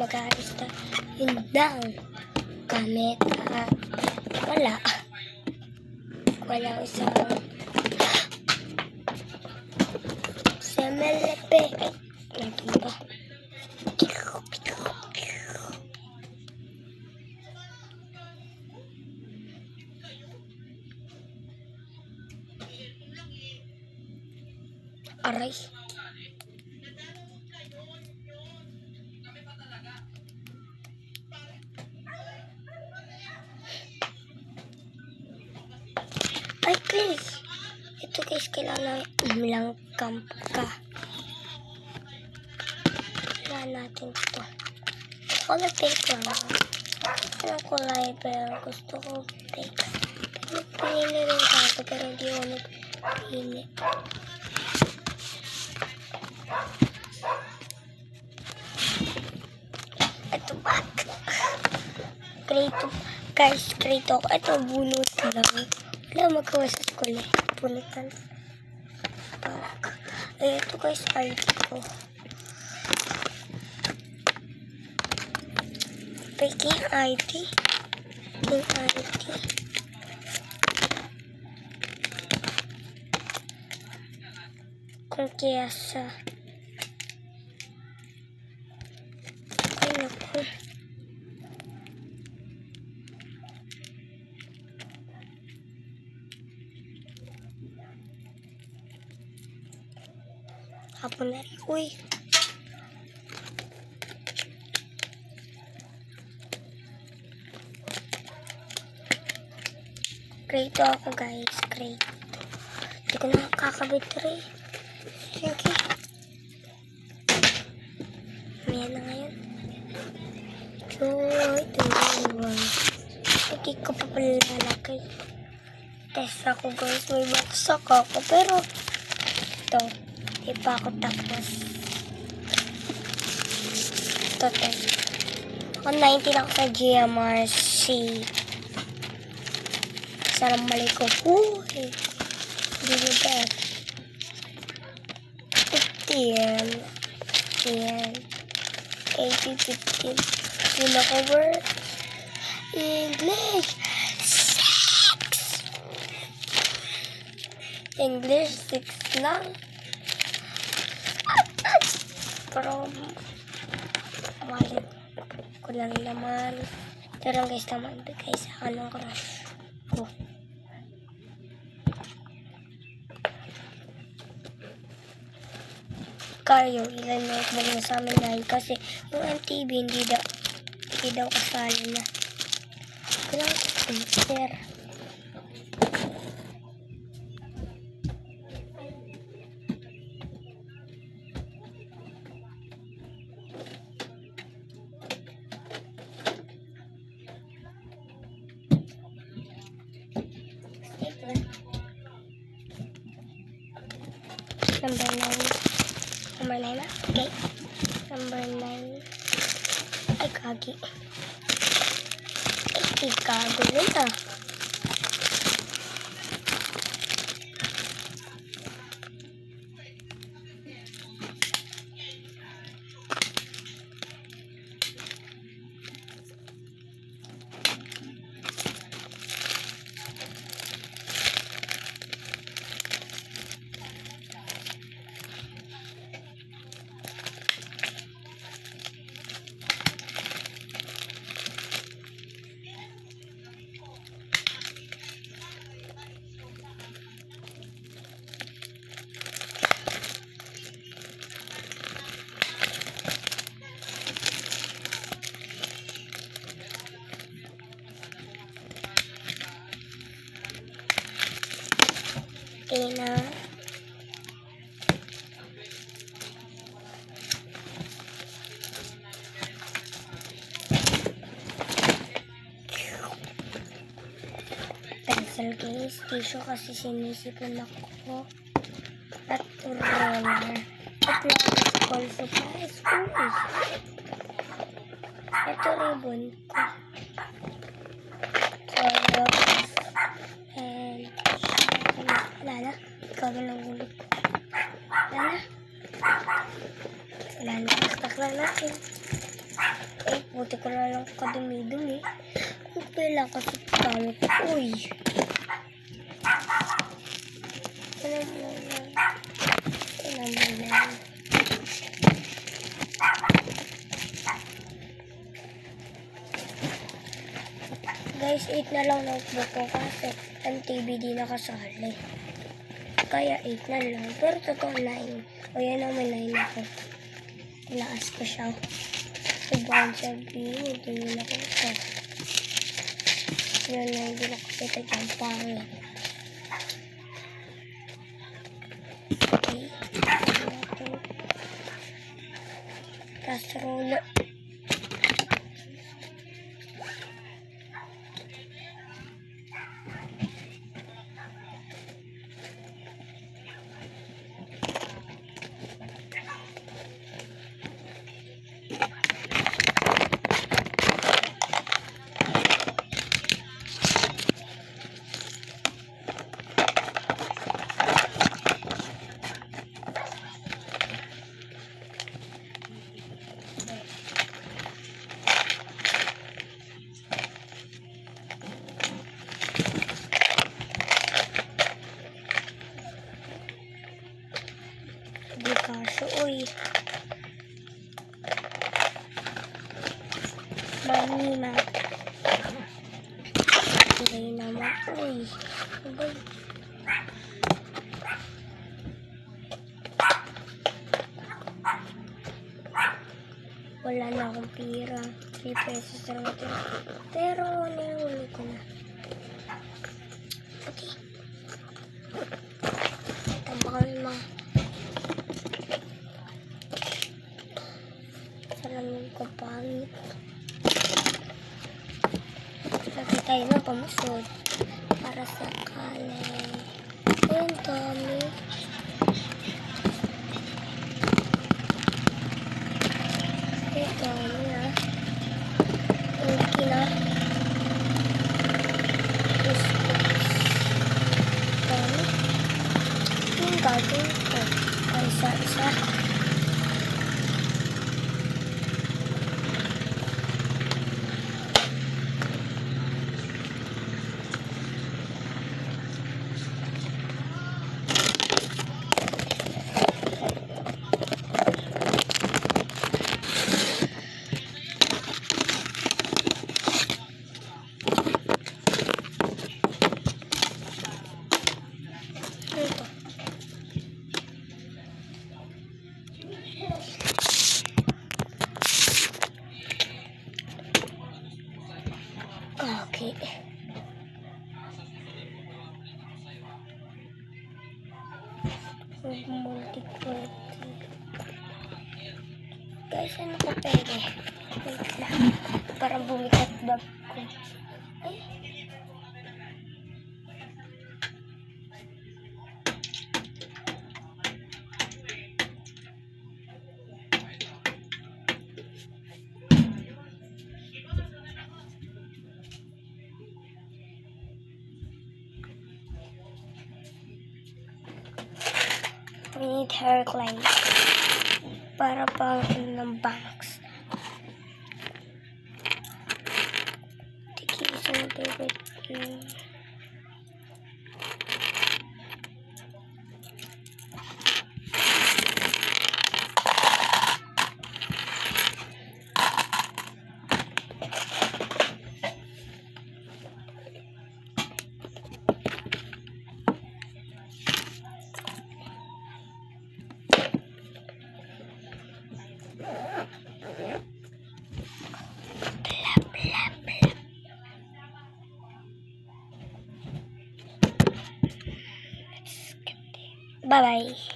mag-aalis na. Yun lang. Gamit. Wala. Walang isang semelepe. Ay, natin ba? Aray. Ay, guys. Ito guys, kailangan lang camp ka. Kailangan natin ito. Color take lang. Anong kulay, pero gusto ko take. Pinili rin ako, pero hindi ako nagpili. Ito ba? Krito. Guys, krito ako. Ito, bunot lang. Wala magawa sa school eh. Bunutan. Ay, ito guys, ID ko. Pagking ID. Yung ID. Kung kaya sa... Ay, naku. Hapon na rin. Uy. Grade ako guys. Grade. Hindi ko nakakabit rin. Sige. Maya na ngayon. Hindi ko pa pala lalaki. Test ako guys. May baksak ako. Pero ito. Di pa ako tapos. Ito test. Ako 19 ako sa GMRC. Sarang mali ko. Uy. Hindi mo ba? 15. 80, 15. Yun ako word. English. 6. English 6 lang. Pero wallet ko lang naman. Pero guys naman bigay sa anong crush ko. Kayo, ilan na mo sa amin dahil kasi yung MTV hindi daw kasali na. Kailangan ko filter. Number 9. Number 9 na? Okay. Number 9. Ay, kagi. Ay, kago rin ah. Okay na. Pencil case, tissue kasi sinisipon ako. At roller. At school supplies. Ito ribbon ko. And wala na. Ikaw na lang ulit. Wala na. Wala na. Taktak lang natin. Buti ko na lang kadumi-dumi. Kung pala kasi talo ko. Uy! Ano mo na? Ano mo na? Guys, 8 na lang notebook ko kasi ang TV di nakasali. Kaya 8 na lang. Pero totoo 9. O yan naman 9 ako. Tinaas ko siya. Sobrang sabihin, hindi nyo na ko ito. Yun na, hindi na kasi ito dyan pangit. Okay. Casserole. Di kaso, uy. Manima. Hindi naman, uy. Uy. Wala na akong pira. 3 pesos lang ito. Pero, nahuli ko na. Okay. Tabakan mo. Salamin ko pangit. Lagi tayo ng pamusod. Para sa kalay. Ayun, dami. Ayun, dami ah. Okay na. Dami. Yung gagawin ko. Ay, isa-isa. Okay. Multi-quality. Guys, ano ko pwede? Wait lang. Para bumikat bag ko. Ay. We need hair clients para pang ng banks. Tiki is my favorite game. Bye-bye.